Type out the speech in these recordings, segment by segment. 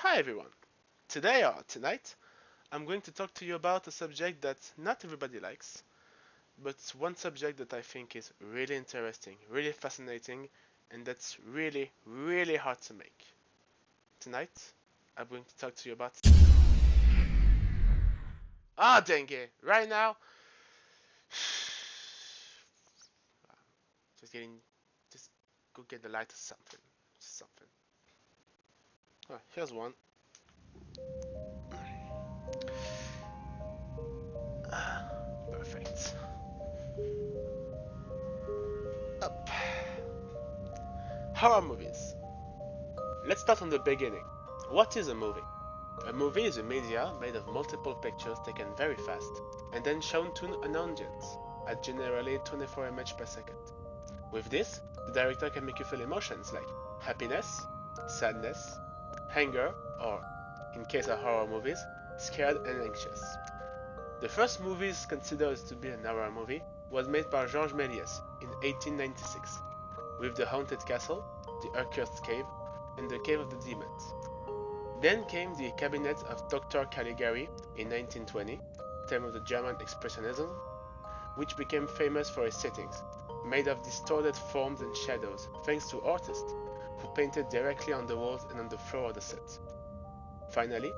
Hi everyone! Today or tonight, I'm going to talk to you about a subject that not everybody likes, but one subject that I think is really interesting, really fascinating, and that's really, really hard to make. Tonight, I'm going to talk to you about. Ah, dang it! Right now, just getting, just go get the light or something, something. Oh, here's one. Ah, perfect. Up. Horror movies. Let's start from the beginning. What is a movie? A movie is a media made of multiple pictures taken very fast and then shown to an audience at generally 24 images per second. With this, the director can make you feel emotions like happiness, sadness, anger, or, in case of horror movies, scared and anxious. The first movie considered to be an horror movie was made by Georges Méliès in 1896, with The Haunted Castle, The Accursed Cave, and The Cave of the Demons. Then came the Cabinet of Dr. Caligari in 1920, time of the German Expressionism, which became famous for its settings, made of distorted forms and shadows, thanks to artists who painted directly on the walls and on the floor of the set. Finally,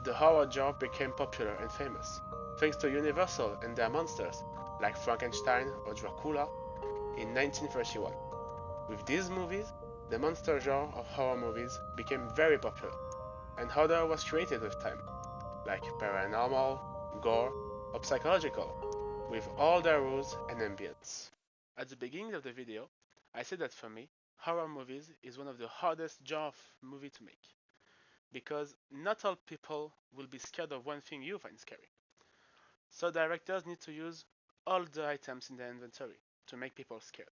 the horror genre became popular and famous, thanks to Universal and their monsters, like Frankenstein or Dracula, in 1931. With these movies, the monster genre of horror movies became very popular, and horror was created with time, like paranormal, gore, or psychological, with all their rules and ambience. At the beginning of the video, I said that for me, horror movies is one of the hardest genre of movie to make, because not all people will be scared of one thing you find scary. So directors need to use all the items in their inventory to make people scared.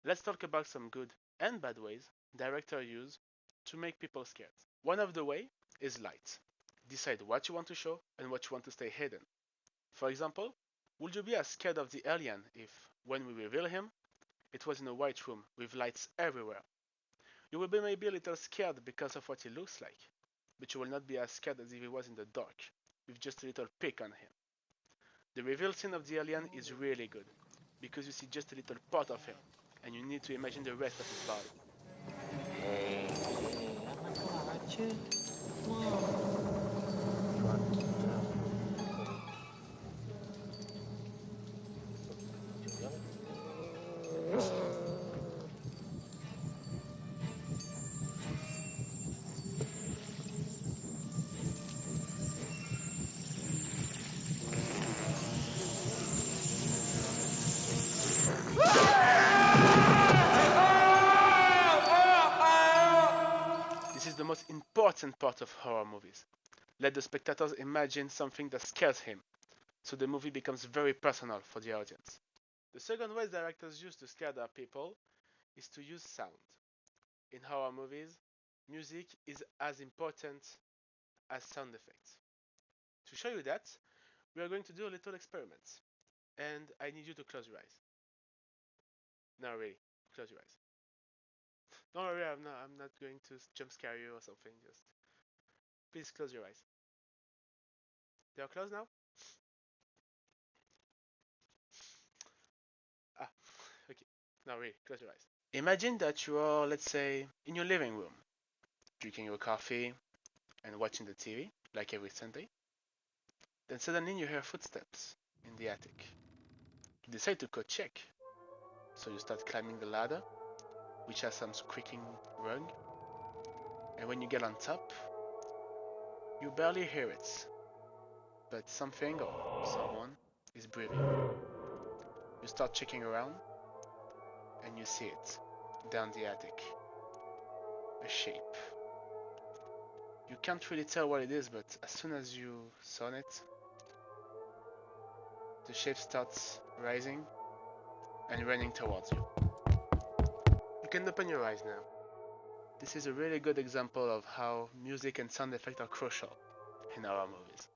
Let's talk about some good and bad ways directors use to make people scared. One of the way is light. Decide what you want to show and what you want to stay hidden. For example, would you be as scared of the alien if, when we reveal him, it was in a white room with lights everywhere? You will be maybe a little scared because of what he looks like, but you will not be as scared as if he was in the dark, with just a little pick on him. The reveal scene of the alien is really good, because you see just a little part of him, and you need to imagine the rest of his body. Anak aja. Wah, wadidaw. This is the most important part of horror movies. Let the spectators imagine something that scares him, so the movie becomes very personal for the audience. The second way directors use to scare their people is to use sound. In horror movies, music is as important as sound effects. To show you that, we are going to do a little experiment, and I need you to close your eyes. No, really, close your eyes. Don't worry, I'm not going to jump scare you or something. Just please close your eyes. They are closed now? Ah, okay. Now really, close your eyes. Imagine that you are, let's say, in your living room, drinking your coffee and watching the TV, like every Sunday. Then suddenly you hear footsteps in the attic. You decide to go check. So you start climbing the ladder, which has some squeaking rug. And when you get on top, you barely hear it. But something or someone is breathing. You start checking around, and you see it down the attic. A shape. You can't really tell what it is, but as soon as you saw it, the shape starts rising and running towards you. You can open your eyes now. This is a really good example of how music and sound effects are crucial in horror movies.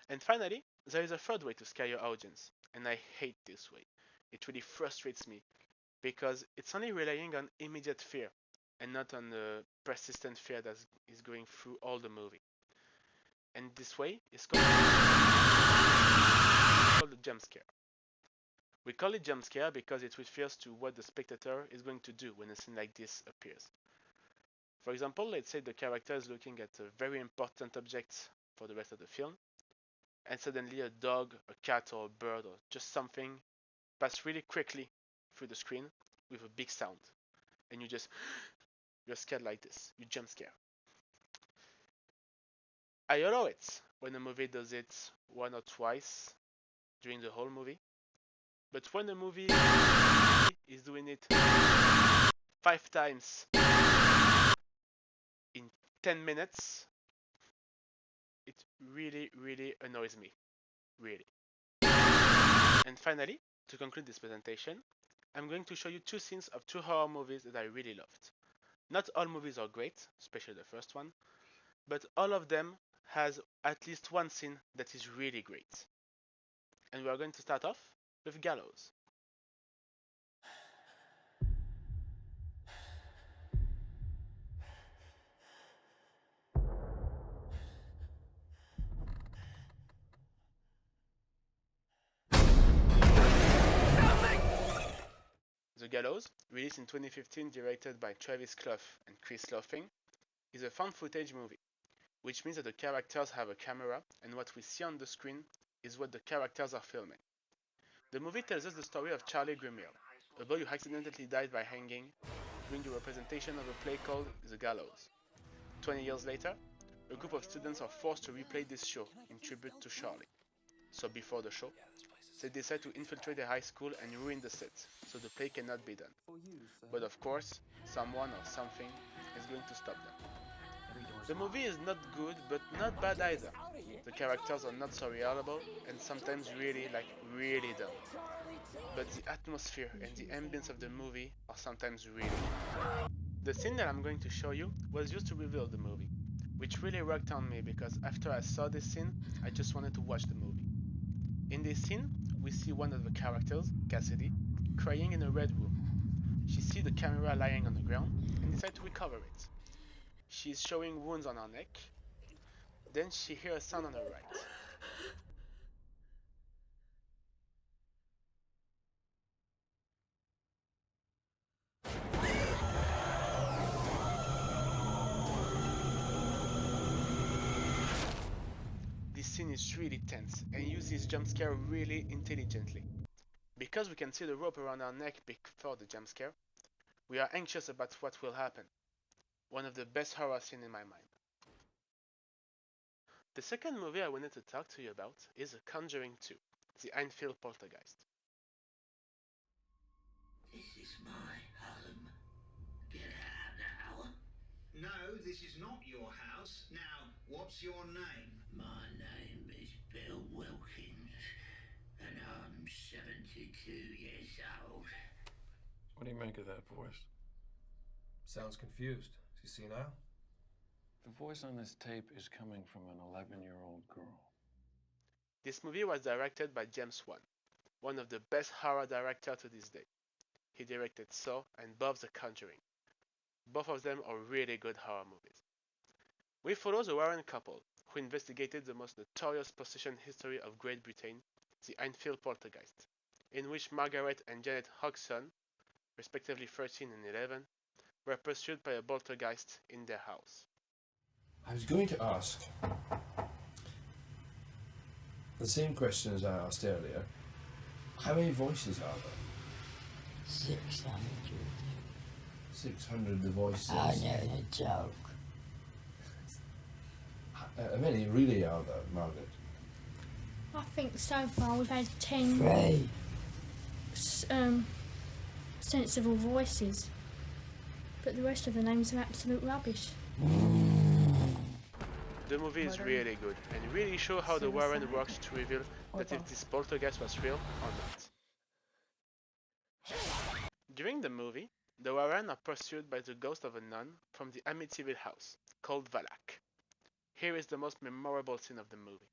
And finally, there is a third way to scare your audience, and I hate this way. It really frustrates me because it's only relying on immediate fear and not on the persistent fear that is going through all the movie. And this way, it's called a jump scare. We call it jump scare because it refers to what the spectator is going to do when a scene like this appears. For example, let's say the character is looking at a very important object for the rest of the film, and suddenly a dog, a cat, or a bird, or just something pass really quickly through the screen with a big sound, and you're scared like this. You jump scare. I allow it when a movie does it one or twice during the whole movie, but when a movie is doing it 5 times in 10 minutes, it really annoys me. Really. And finally, to conclude this presentation, I'm going to show you 2 scenes of 2 horror movies that I really loved. Not all movies are great, especially the first one, but all of them has at least one scene that is really great. And we are going to start off with Gallows. The Gallows, released in 2015, directed by Travis Clough and Chris Lothing, is a found footage movie, which means that the characters have a camera and what we see on the screen is what the characters are filming. The movie tells us the story of Charlie Grimhill, a boy who accidentally died by hanging during the representation of a play called The Gallows. 20 years later, a group of students are forced to replay this show in tribute to Charlie. So before the show, they decide to infiltrate the high school and ruin the set, so the play cannot be done. But of course, someone or something is going to stop them. The movie is not good, but not bad either. The characters are not so reliable, and sometimes really dumb. But the atmosphere and the ambience of the movie are sometimes really good. The scene that I'm going to show you was used to reveal the movie, which really worked on me because after I saw this scene, I just wanted to watch the movie. In this scene, we see one of the characters, Cassidy, crying in a red room. She sees the camera lying on the ground and decides to recover it. She is showing wounds on her neck. Then she hears a sound on her right. This scene is really tense and uses jump scare really intelligently. Because we can see the rope around our neck before the jump scare, we are anxious about what will happen. One of the best horror scenes in my mind. The second movie I wanted to talk to you about is The Conjuring 2, The Enfield Poltergeist. This is my home. Get out now. No, this is not your house. Now, what's your name? My name is Bill Wilkins, and I'm 72 years old. What do you make of that voice? Sounds confused. Is he senile? The voice on this tape is coming from an 11-year-old girl. This movie was directed by James Wan, one of the best horror directors to this day. He directed Saw and both The Conjuring. Both of them are really good horror movies. We follow the Warren couple, who investigated the most notorious possession history of Great Britain, the Enfield Poltergeist, in which Margaret and Janet Hodgson, respectively 13 and 11, were pursued by a poltergeist in their house. I was going to ask the same question as I asked earlier. How many voices are there? 600. 600 the voices. I know the joke. How many really are there, Margaret? I think so far we've had 10 Three. sensible voices, but the rest of the names are absolute rubbish. The movie is really good and really shows how the Warren worked to reveal that if this poltergeist was real or not. During the movie, the Warren are pursued by the ghost of a nun from the Amityville house, called Valak. Here is the most memorable scene of the movie.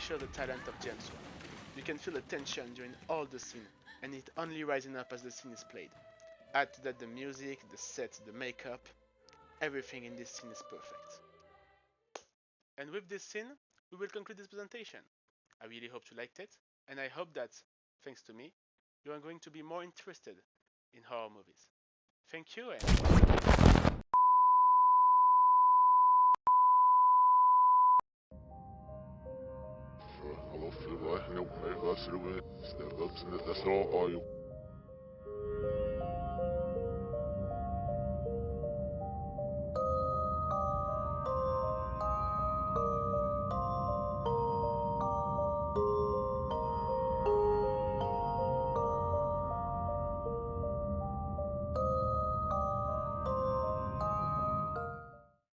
show the talent of James Wan. You can feel the tension during all the scene, and it only rising up as the scene is played. Add to that the music, the set, the makeup, everything in this scene is perfect. And with this scene, we will conclude this presentation. I really hope you liked it, and I hope that, thanks to me, you are going to be more interested in horror movies. Thank you and... خلاص رايح نوم، ما يقدرش يقوم. استغربت ان ده سرعة.